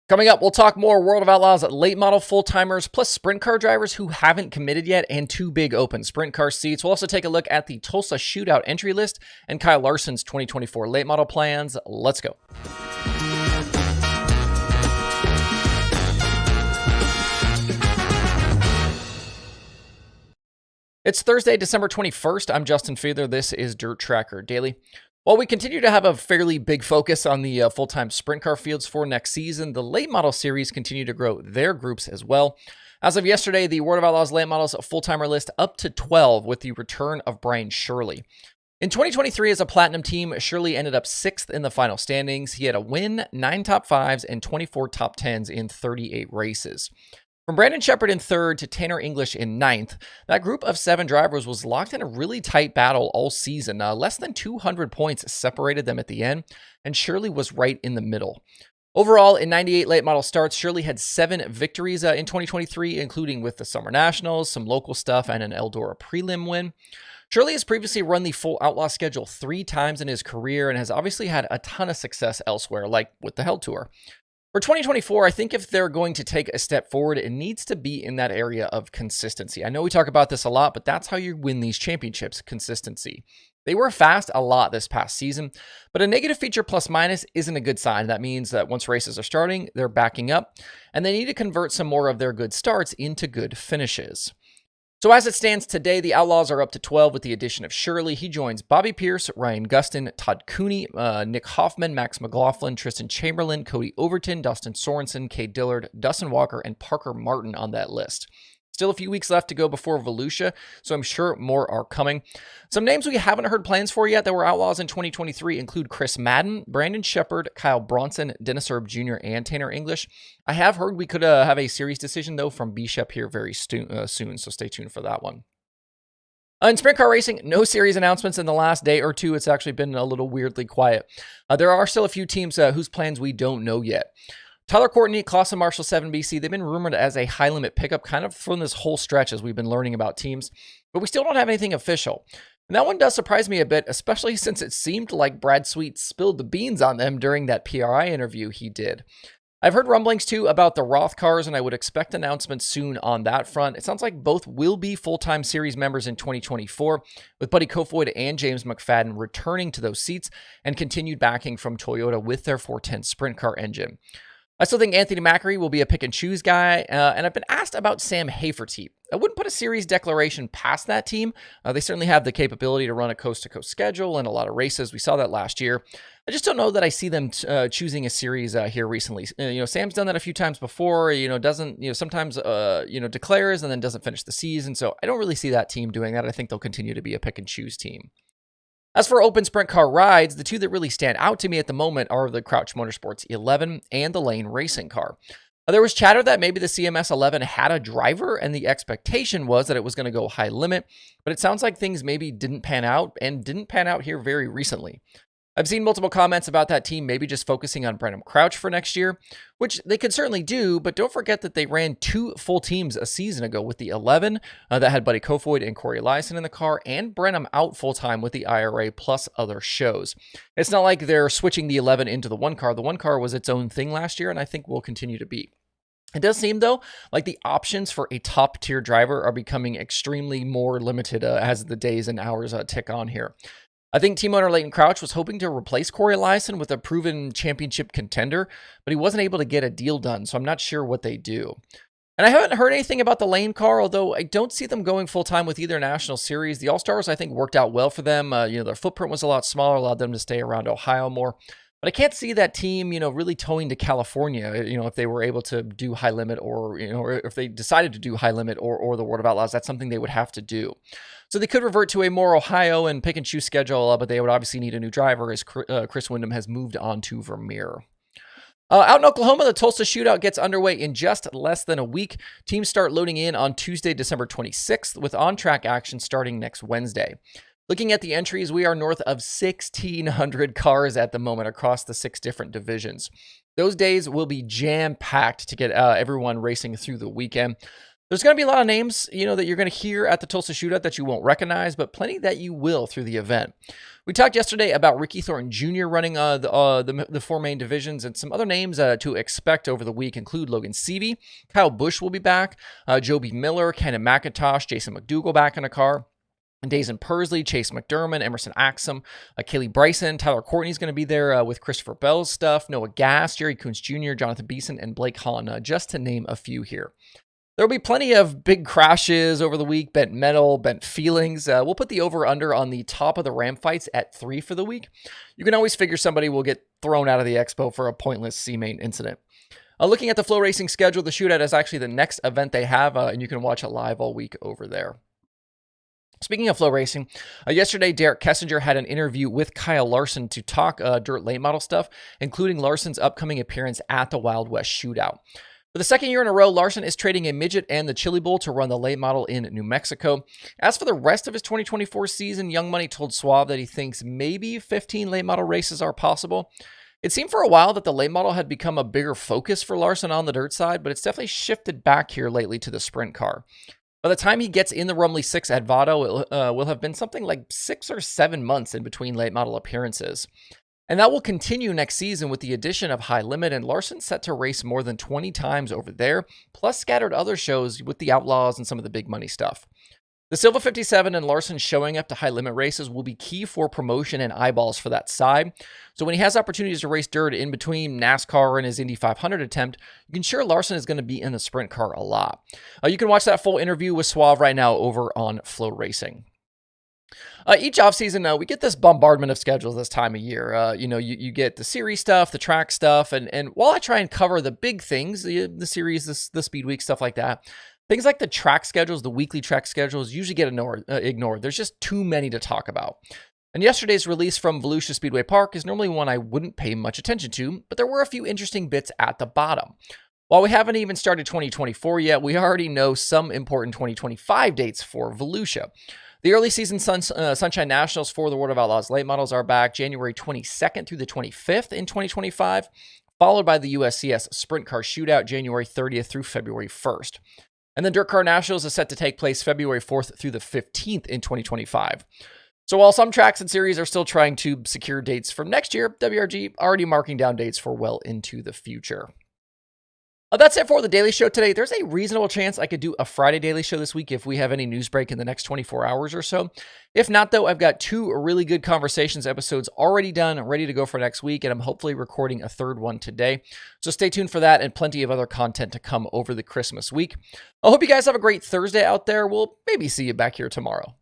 Coming up, we'll talk more World of Outlaws late model full-timers, plus sprint car drivers who haven't committed yet, and 2 big open sprint car seats. We'll also take a look at the Tulsa Shootout entry list and Kyle Larson's 2024 late model plans. Let's go. It's Thursday, December 21st. I'm Justin Fiedler. This is DIRTRACKR Daily. While we continue to have a fairly big focus on the full-time sprint car fields for next season, the late model series continue to grow their groups as well. As of yesterday, the World of Outlaws late models full-timer list up to 12 with the return of Brian Shirley. In 2023, as a platinum team, Shirley ended up 6th in the final standings. He had a win, 9 top 5s, and 24 top 10s in 38 races. From Brandon Shepard in 3rd to Tanner English in 9th, that group of 7 drivers was locked in a really tight battle all season. Less than 200 points separated them at the end, and Shirley was right in the middle. Overall, in 98 late model starts, Shirley had 7 victories in 2023, including with the Summer Nationals, some local stuff, and an Eldora prelim win. Shirley has previously run the full Outlaw schedule 3 times in his career and has obviously had a ton of success elsewhere, like with the Hell Tour. For 2024, I think if they're going to take a step forward, it needs to be in that area of consistency. I know we talk about this a lot, but that's how you win these championships, consistency. They were fast a lot this past season, but a negative feature plus minus isn't a good sign. That means that once races are starting, they're backing up, and they need to convert some more of their good starts into good finishes. So as it stands today, the Outlaws are up to 12 with the addition of Shirley. He joins Bobby Pierce, Ryan Gustin, Todd Cooney, Nick Hoffman, Max McLaughlin, Tristan Chamberlain, Cody Overton, Dustin Sorensen, Cade Dillard, Dustin Walker, and Parker Martin on that list. Still a few weeks left to go before Volusia, so I'm sure more are coming. Some names we haven't heard plans for yet that were Outlaws in 2023 include Chris Madden, Brandon Shepard, Kyle Bronson, Dennis Erb Jr., and Tanner English. I have heard we could have a series decision, though, from B-Shep here very soon, so stay tuned for that one. In sprint car racing, no series announcements in the last day or two. It's actually been a little weirdly quiet. There are still a few teams whose plans we don't know yet. Tyler Courtney, Clausen Marshall 7BC, they've been rumored as a high-limit pickup kind of from this whole stretch as we've been learning about teams, but we still don't have anything official. And that one does surprise me a bit, especially since it seemed like Brad Sweet spilled the beans on them during that PRI interview he did. I've heard rumblings, too, about the Roth cars, and I would expect announcements soon on that front. It sounds like both will be full-time series members in 2024, with Buddy Kofoid and James McFadden returning to those seats and continued backing from Toyota with their 410 sprint car engine. I still think Anthony Macri will be a pick-and-choose guy, and I've been asked about Sam Hafertepe. I wouldn't put a series declaration past that team. They certainly have the capability to run a coast-to-coast schedule and a lot of races. We saw that last year. I just don't know that I see them choosing a series here recently. Sam's done that a few times before. Sometimes declares and then doesn't finish the season. So I don't really see that team doing that. I think they'll continue to be a pick-and-choose team. As for open sprint car rides, the two that really stand out to me at the moment are the Crouch Motorsports 11 and the Lane Racing car. There was chatter that maybe the CMS 11 had a driver, and the expectation was that it was going to go high limit, but it sounds like things maybe didn't pan out, and didn't pan out here very recently. I've seen multiple comments about that team maybe just focusing on Brenham Crouch for next year, which they could certainly do, but don't forget that they ran 2 full teams a season ago with the 11 that had Buddy Kofoid and Corey Lyson in the car, and Brenham out full-time with the IRA plus other shows. It's not like they're switching the 11 into the one car. The one car was its own thing last year, and I think will continue to be. It does seem, though, like the options for a top-tier driver are becoming extremely more limited as the days and hours tick on here. I think team owner Leighton Crouch was hoping to replace Corey Lyson with a proven championship contender, but he wasn't able to get a deal done, so I'm not sure what they do. And I haven't heard anything about the Lane car, although I don't see them going full-time with either national series. The All-Stars, I think, worked out well for them. Their footprint was a lot smaller, allowed them to stay around Ohio more. But I can't see that team, really towing to California, if they were able to do high limit or if they decided to do high limit or the World of Outlaws, that's something they would have to do. So they could revert to a more Ohio and pick and choose schedule, but they would obviously need a new driver as Chris Windham has moved on to Vermeer. Out in Oklahoma, the Tulsa Shootout gets underway in just less than a week. Teams start loading in on Tuesday, December 26th, with on-track action starting next Wednesday. Looking at the entries, we are north of 1,600 cars at the moment across the 6 different divisions. Those days will be jam-packed to get everyone racing through the weekend. There's going to be a lot of names, that you're going to hear at the Tulsa Shootout that you won't recognize, but plenty that you will through the event. We talked yesterday about Ricky Thornton Jr. running the four main divisions, and some other names to expect over the week include Logan Seavey, Kyle Busch will be back, Joby Miller, Kenan McIntosh, Jason McDougal back in a car, and Dazen Pursley, Chase McDermott, Emerson Axum, Kaylee Bryson, Tyler Courtney's going to be there with Christopher Bell's stuff, Noah Gass, Jerry Coons Jr., Jonathan Beeson, and Blake Holland, just to name a few here. There'll be plenty of big crashes over the week, bent metal, bent feelings. We'll put the over-under on the top of the Ram fights at 3 for the week. You can always figure somebody will get thrown out of the expo for a pointless C-main incident. Looking at the Flow Racing schedule, the Shootout is actually the next event they have, and you can watch it live all week over there. Speaking of Flow Racing, yesterday Derek Kessinger had an interview with Kyle Larson to talk dirt late model stuff, including Larson's upcoming appearance at the Wild West Shootout. For the second year in a row, Larson is trading a midget and the Chili Bowl to run the late model in New Mexico. As for the rest of his 2024 season, Young Money told Suave that he thinks maybe 15 late model races are possible. It seemed for a while that the late model had become a bigger focus for Larson on the dirt side, but it's definitely shifted back here lately to the sprint car. By the time he gets in the Rumley 6 at Vado, it will have been something like 6 or 7 months in between late model appearances. And that will continue next season with the addition of High Limit, and Larson set to race more than 20 times over there, plus scattered other shows with the Outlaws and some of the big money stuff. The Silva 57 and Larson showing up to High Limit races will be key for promotion and eyeballs for that side. So when he has opportunities to race dirt in between NASCAR and his Indy 500 attempt, you can sure Larson is going to be in the sprint car a lot. You can watch that full interview with Suave right now over on Flow Racing. Each offseason, we get this bombardment of schedules this time of year. You get the series stuff, the track stuff, and while I try and cover the big things, the series, the speed week, stuff like that, things like the track schedules, the weekly track schedules usually get ignored. There's just too many to talk about. And yesterday's release from Volusia Speedway Park is normally one I wouldn't pay much attention to, but there were a few interesting bits at the bottom. While we haven't even started 2024 yet, we already know some important 2025 dates for Volusia. The early season Sunshine Nationals for the World of Outlaws Late Models are back January 22nd through the 25th in 2025, followed by the USCS Sprint Car Shootout January 30th through February 1st. And the DIRTRACKR Nationals is set to take place February 4th through the 15th in 2025. So while some tracks and series are still trying to secure dates for next year, WRG already marking down dates for well into the future. That's it for the Daily Show today. There's a reasonable chance I could do a Friday Daily Show this week if we have any news break in the next 24 hours or so. If not, though, I've got 2 really good Conversations episodes already done, ready to go for next week, and I'm hopefully recording a 3rd one today. So stay tuned for that and plenty of other content to come over the Christmas week. I hope you guys have a great Thursday out there. We'll maybe see you back here tomorrow.